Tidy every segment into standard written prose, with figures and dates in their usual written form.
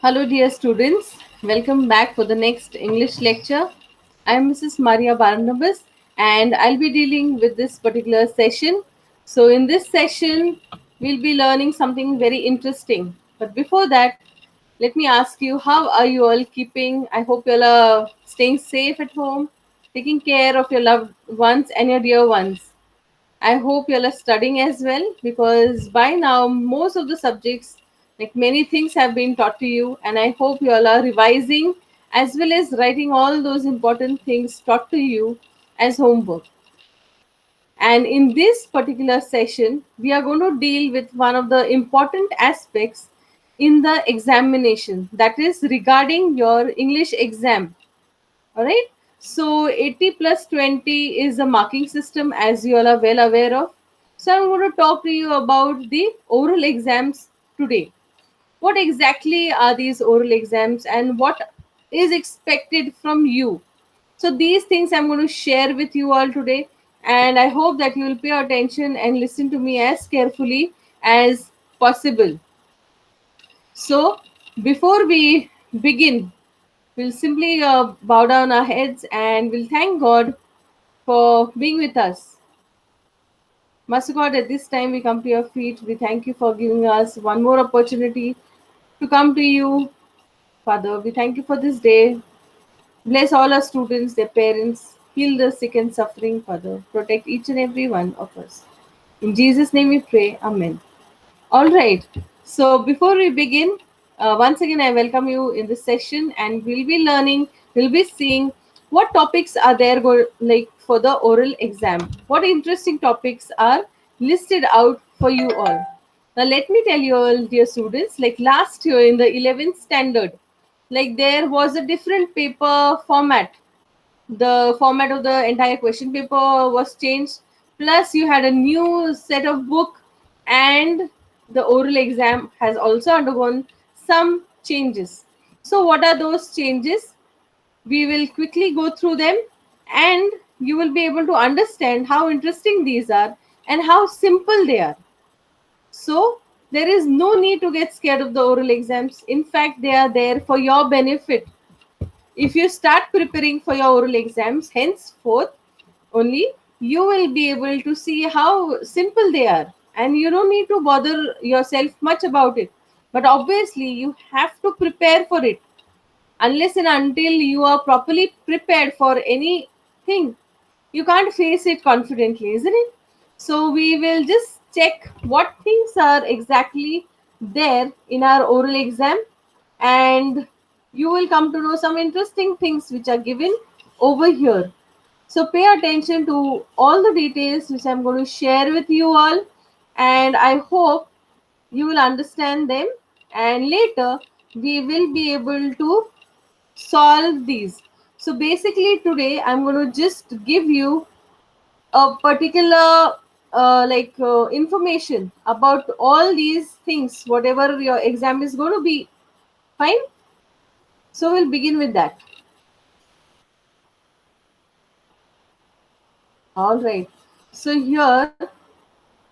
Hello, dear students. Welcome back for the next English lecture. I am Mrs. Maria Barnabas and I'll be dealing with this particular session. So, in this session, we'll be learning something very interesting. But before that, let me ask you, how are you all keeping? I hope you all are staying safe at home, taking care of your loved ones and your dear ones. I hope you all are studying as well, because by now most of the subjects, like many things have been taught to you, and I hope you all are revising as well as writing all those important things taught to you as homework. And in this particular session, we are going to deal with one of the important aspects in the examination, that is regarding your English exam. All right. So 80 plus 20 is a marking system, as you all are well aware of. So I'm going to talk to you about the oral exams today. What exactly are these oral exams and what is expected from you? So these things I'm going to share with you all today, and I hope that you will pay attention and listen to me as carefully as possible. So before we begin, we'll simply bow down our heads and we'll thank God for being with us. Master God, at this time we come to your feet. We thank you for giving us one more opportunity to come to you. Father, we thank you for this day. Bless all our students, their parents, heal the sick and suffering, Father. Protect each and every one of us. In Jesus' name we pray. Amen. All right. So before we begin, once again, I welcome you in this session, and we'll be seeing what topics are there like for the oral exam. What interesting topics are listed out for you all. Now, let me tell you all, dear students, like last year in the 11th standard, like there was a different paper format. The format of the entire question paper was changed, plus you had a new set of book, and the oral exam has also undergone some changes. So what are those changes? We will quickly go through them, and you will be able to understand how interesting these are and how simple they are. So there is no need to get scared of the oral exams. In fact, they are there for your benefit. If you start preparing for your oral exams henceforth, only you will be able to see how simple they are, and you don't need to bother yourself much about it. But obviously, you have to prepare for it. Unless and until you are properly prepared for anything, you can't face it confidently, isn't it? So, we will just check what things are exactly there in our oral exam, and you will come to know some interesting things which are given over here. So pay attention to all the details which I'm going to share with you all, and I hope you will understand them, and later we will be able to solve these. So basically today I'm going to just give you a particular information about all these things, whatever your exam is going to be. Fine. So we'll begin with that. All right. So here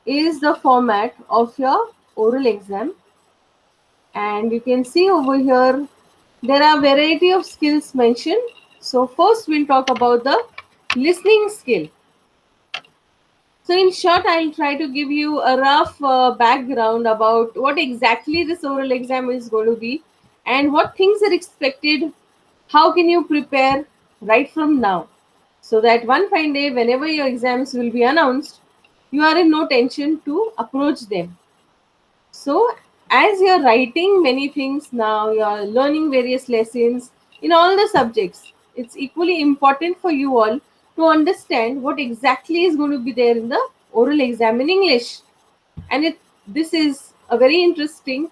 is the format of your oral exam, and you can see over here there are variety of skills mentioned. So first we'll talk about the listening skill. So in short, I'll try to give you a rough background about what exactly this oral exam is going to be and what things are expected. How can you prepare right from now, so that one fine day, whenever your exams will be announced, you are in no tension to approach them. So, as you're writing many things now, you're learning various lessons in all the subjects. It's equally important for you all to understand what exactly is going to be there in the oral exam in English. And this is a very interesting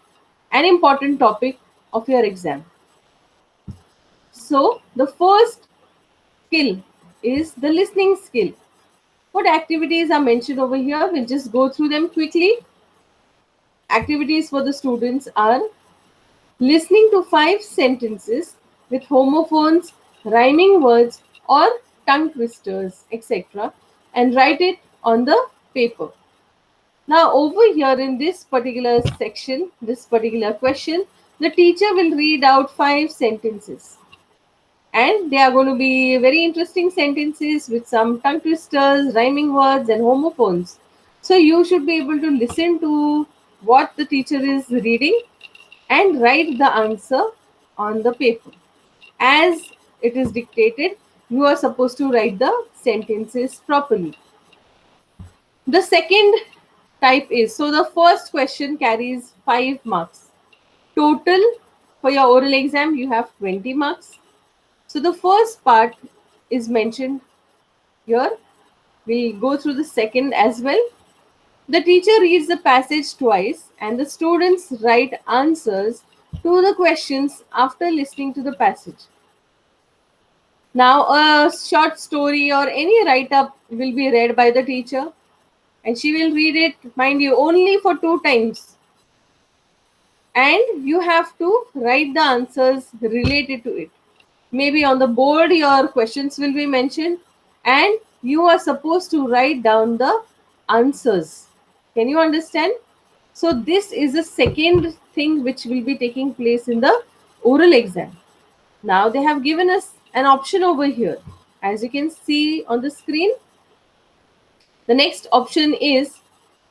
and important topic of your exam. So, the first skill is the listening skill. What activities are mentioned over here? We'll just go through them quickly. Activities for the students are listening to 5 sentences with homophones, rhyming words, or tongue twisters, etc., and write it on the paper. Now, over here in this particular section, this particular question, The teacher will read out 5 sentences, and they are going to be very interesting sentences with some tongue twisters, rhyming words, and homophones. So you should be able to listen to what the teacher is reading and write the answer on the paper. As it is dictated, you are supposed to write the sentences properly. The second type is, so the first question carries 5 marks. Total for your oral exam, you have 20 marks. So the first part is mentioned here. We'll go through the second as well. The teacher reads the passage twice and the students write answers to the questions after listening to the passage. Now, a short story or any write up will be read by the teacher, and she will read it, mind you, only for 2 times. And you have to write the answers related to it. Maybe on the board, your questions will be mentioned, and you are supposed to write down the answers. Can you understand? So, this is the second thing which will be taking place in the oral exam. Now, they have given us an option over here. As you can see on the screen, the next option is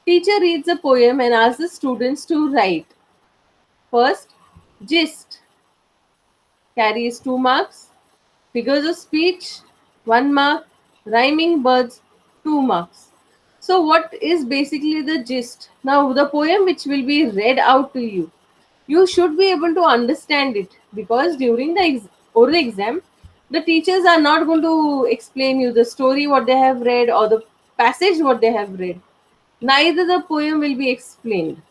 teacher reads a poem and asks the students to write. First, gist carries 2 marks, figures of speech 1 mark, rhyming words 2 marks. So, what is basically the gist? Now, the poem which will be read out to you, you should be able to understand it, because during the oral exam, the teachers are not going to explain you the story what they have read or the passage what they have read. Neither the poem will be explained.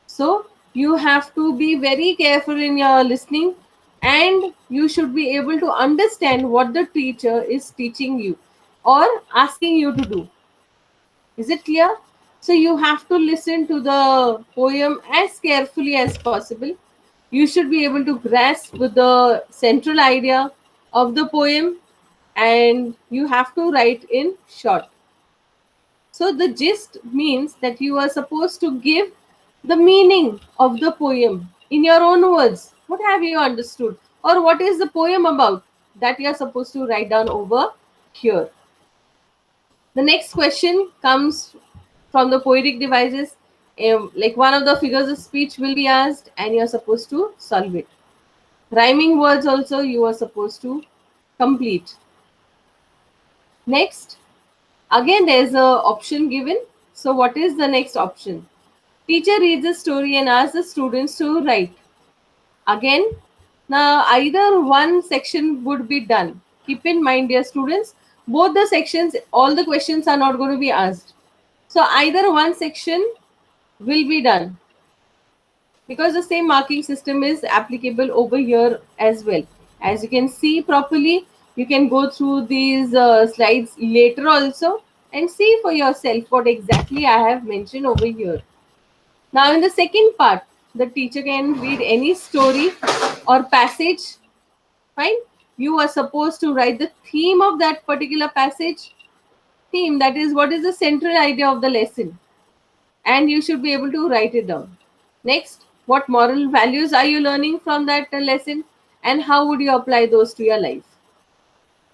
So you have to be very careful in your listening, and you should be able to understand what the teacher is teaching you or asking you to do. Is it clear? So you have to listen to the poem as carefully as possible. You should be able to grasp the central idea of the poem, and you have to write in short. So the gist means that you are supposed to give the meaning of the poem in your own words. What have you understood? Or what is the poem about? That you are supposed to write down over here. The next question comes from the poetic devices. Like one of the figures of speech will be asked, and you are supposed to solve it. Rhyming words also you are supposed to complete. Next, again there's a option given. So what is the next option? Teacher reads a story and asks the students to write. Again, now either one section would be done. Keep in mind, dear students, both the sections, all the questions are not going to be asked. So either one section will be done, because the same marking system is applicable over here as well. As you can see properly, you can go through these slides later also and see for yourself what exactly I have mentioned over here. Now, in the second part, the teacher can read any story or passage. Fine. You are supposed to write the theme of that particular passage. Theme, that is, what is the central idea of the lesson? And you should be able to write it down. Next, what moral values are you learning from that lesson? And how would you apply those to your life?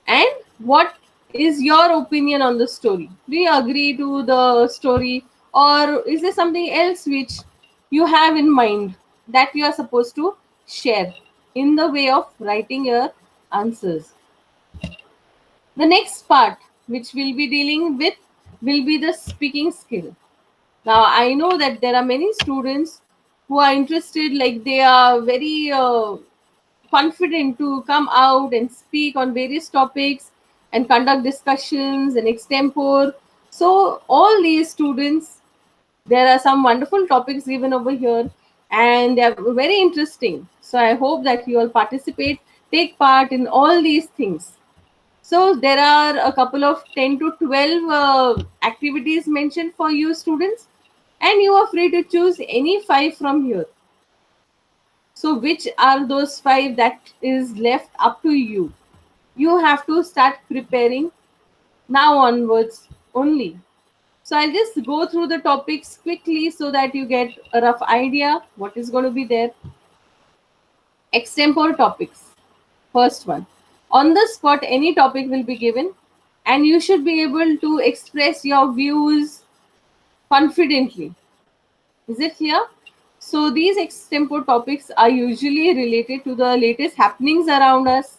And what is your opinion on the story? Do you agree to the story, or is there something else which you have in mind that you are supposed to share in the way of writing your answers? The next part which we'll be dealing with will be the speaking skill. Now, I know that there are many students who are interested, like they are very confident to come out and speak on various topics and conduct discussions and extempore. So, all these students, there are some wonderful topics given over here, and they are very interesting. So, I hope that you all participate, take part in all these things. So, there are a couple of 10 to 12 activities mentioned for you students, and you are free to choose any 5 from here. So, which are those 5 that is left up to you? You have to start preparing now onwards only. So, I'll just go through the topics quickly so that you get a rough idea what is going to be there. Extempore topics. First one. On the spot, any topic will be given, and you should be able to express your views confidently. Is it clear? So, these extempore topics are usually related to the latest happenings around us.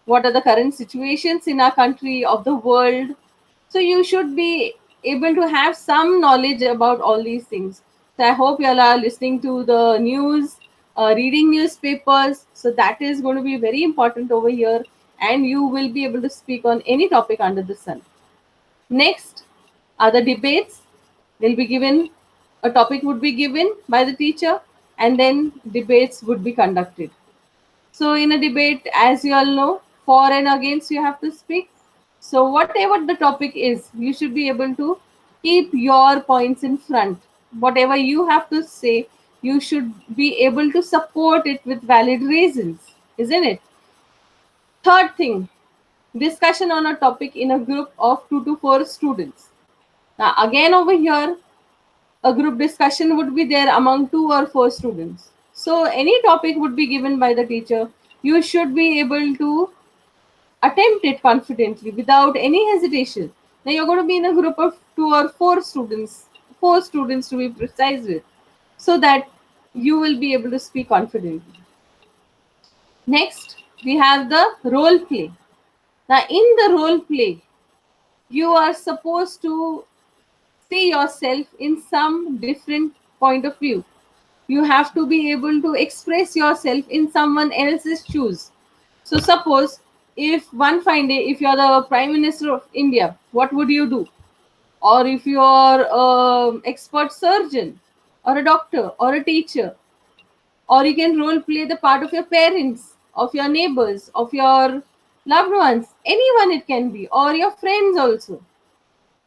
What are the current situations in our country, of the world? So, you should be able to have some knowledge about all these things. So, I hope you all are listening to the news, reading newspapers. So, that is going to be very important over here, and you will be able to speak on any topic under the sun. Next are the debates. Will be given, a topic would be given by the teacher, and then debates would be conducted. So in a debate, as you all know, for and against you have to speak. So whatever the topic is, you should be able to keep your points in front. Whatever you have to say, you should be able to support it with valid reasons, isn't it? Third thing, discussion on a topic in a group of 2 to 4 students. Now again over here, a group discussion would be there among 2 or 4 students. So any topic would be given by the teacher. You should be able to attempt it confidently without any hesitation. Now you're going to be in a group of 2 or 4 students, 4 students to be precise with, so that you will be able to speak confidently. Next, we have the role play. Now in the role play, you are supposed to see yourself in some different point of view. You have to be able to express yourself in someone else's shoes. So suppose if one fine day, if you're the Prime Minister of India, what would you do? Or if you're an expert surgeon, or a doctor, or a teacher, or you can role play the part of your parents, of your neighbors, of your loved ones, anyone it can be, or your friends also.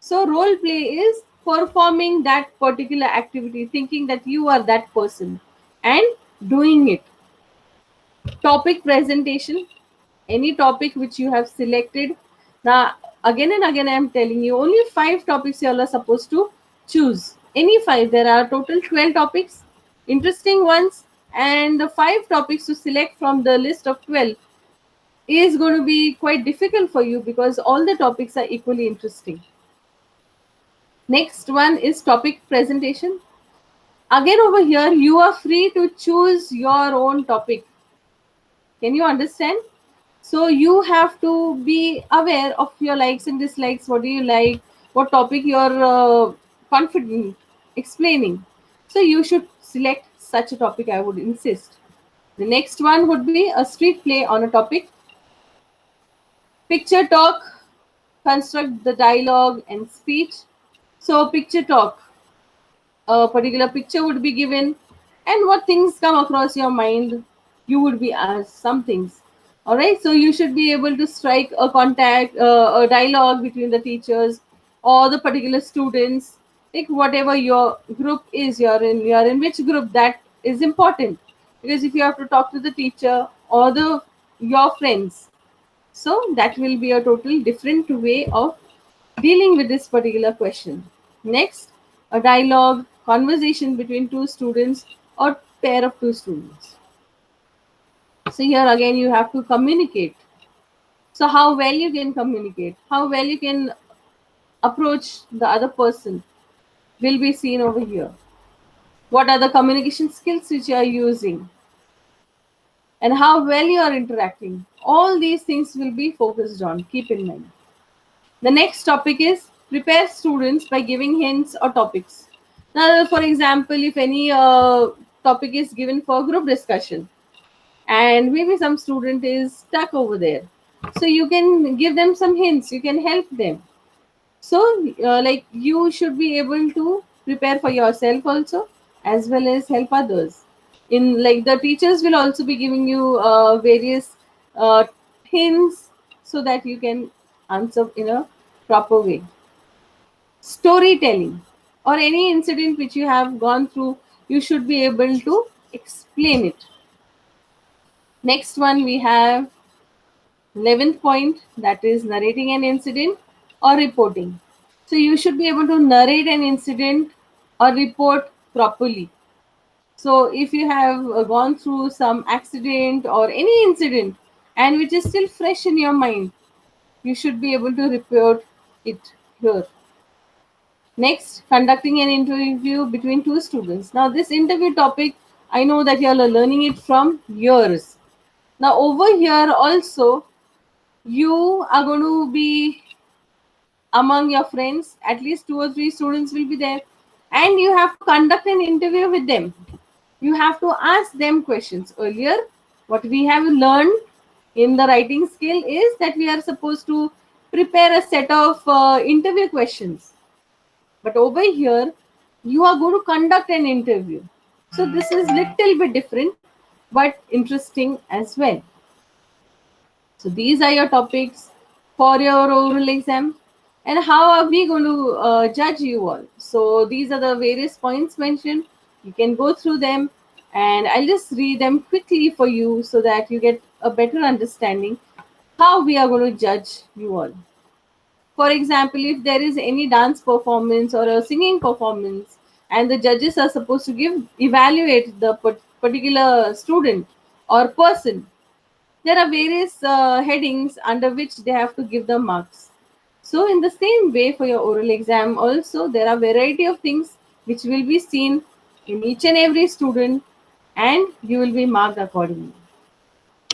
So role play is performing that particular activity, thinking that you are that person and doing it. Topic presentation, any topic which you have selected. Now, again and again, I am telling you, only 5 topics you all are supposed to choose. Any 5. There are total 12 topics, interesting ones, and the 5 topics to select from the list of 12 is going to be quite difficult for you because all the topics are equally interesting. Next one is topic presentation. Again, over here, you are free to choose your own topic. Can you understand? So you have to be aware of your likes and dislikes. What do you like? What topic you're confident explaining? So you should select such a topic, I would insist. The next one would be a street play on a topic. Picture talk, construct the dialogue and speech. So picture talk, a particular picture would be given, and what things come across your mind, you would be asked some things. All right, so you should be able to strike a contact, a dialogue between the teachers or the particular students, like whatever your group is, you're in which group, that is important, because if you have to talk to the teacher or the your friends, so that will be a total different way of dealing with this particular question. Next, a dialogue, conversation between 2 students or pair of 2 students. So here again you have to communicate. So how well you can communicate, how well you can approach the other person will be seen over here. What are the communication skills which you are using and how well you are interacting. All these things will be focused on. Keep in mind. The next topic is prepare students by giving hints or topics. Now, for example, if any topic is given for group discussion and maybe some student is stuck over there, so you can give them some hints, you can help them. So, like you should be able to prepare for yourself also as well as help others. In like the teachers will also be giving you various uh, hints so that you can answer in a proper way. Storytelling or any incident which you have gone through, you should be able to explain it. Next one we have 11th point, that is narrating an incident or reporting. So you should be able to narrate an incident or report properly. So if you have gone through some accident or any incident and which is still fresh in your mind, you should be able to report it here. Next, conducting an interview between two students. Now, this interview topic, I know that you all are learning it from years. Now, over here also, you are going to be among your friends, at least two or three students will be there, and you have to conduct an interview with them. You have to ask them questions. Earlier, what we have learned in the writing skill is that we are supposed to prepare a set of interview questions. But over here, you are going to conduct an interview. So this is little bit different, but interesting as well. So these are your topics for your oral exam. And how are we going to judge you all? So these are the various points mentioned. You can go through them, and I'll just read them quickly for you so that you get a better understanding how we are going to judge you all. For example, if there is any dance performance or a singing performance, and the judges are supposed to evaluate the particular student or person, there are various headings under which they have to give the marks. So in the same way, for your oral exam also, there are variety of things which will be seen in each and every student, and you will be marked accordingly.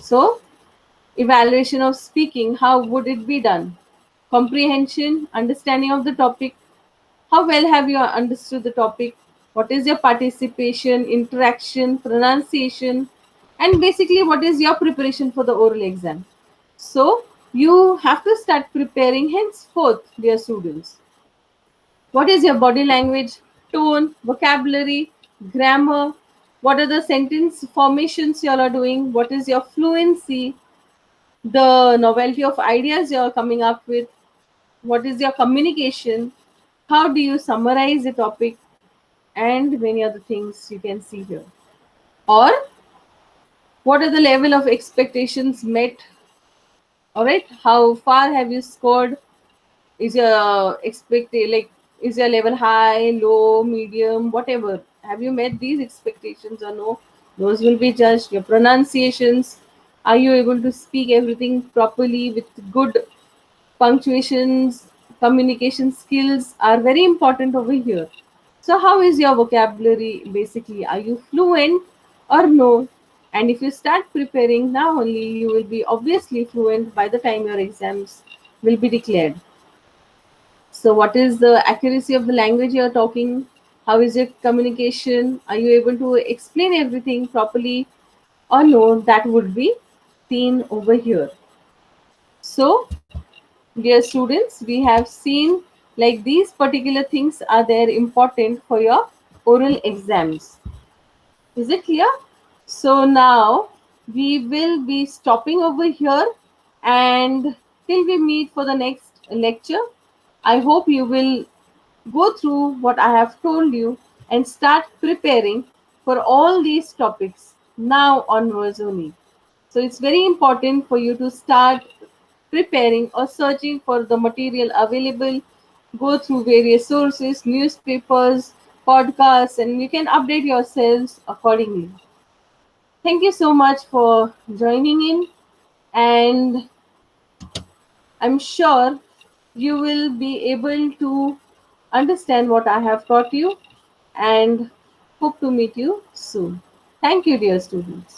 So evaluation of speaking, how would it be done? Comprehension, understanding of the topic, how well have you understood the topic? What is your participation, interaction, pronunciation, and basically what is your preparation for the oral exam? So you have to start preparing henceforth, dear students. What is your body language, tone, vocabulary, grammar? What are the sentence formations you all are doing? What is your fluency? The novelty of ideas you are coming up with? What is your communication? How do you summarize a topic? And many other things you can see here. Or what are the level of expectations met? All right, how far have you scored? Is your is your level high, low, medium, whatever? Have you met these expectations or no? Those will be judged. Your pronunciations, are you able to speak everything properly with good punctuations? Communication skills are very important over here. So how is your vocabulary? Basically, are you fluent or no? And if you start preparing now only, you will be obviously fluent by the time your exams will be declared. So what is the accuracy of the language you are talking? How is your communication? Are you able to explain everything properly or no? That would be seen over here. So dear students, we have seen like these particular things are there important for your oral exams. Is it clear? So now we will be stopping over here, and till we meet for the next lecture, I hope you will go through what I have told you and start preparing for all these topics now onwards only. So it's very important for you to start preparing or searching for the material available, go through various sources, newspapers, podcasts, and you can update yourselves accordingly. Thank you so much for joining in, and I'm sure you will be able to understand what I have taught you, and hope to meet you soon. Thank you, dear students.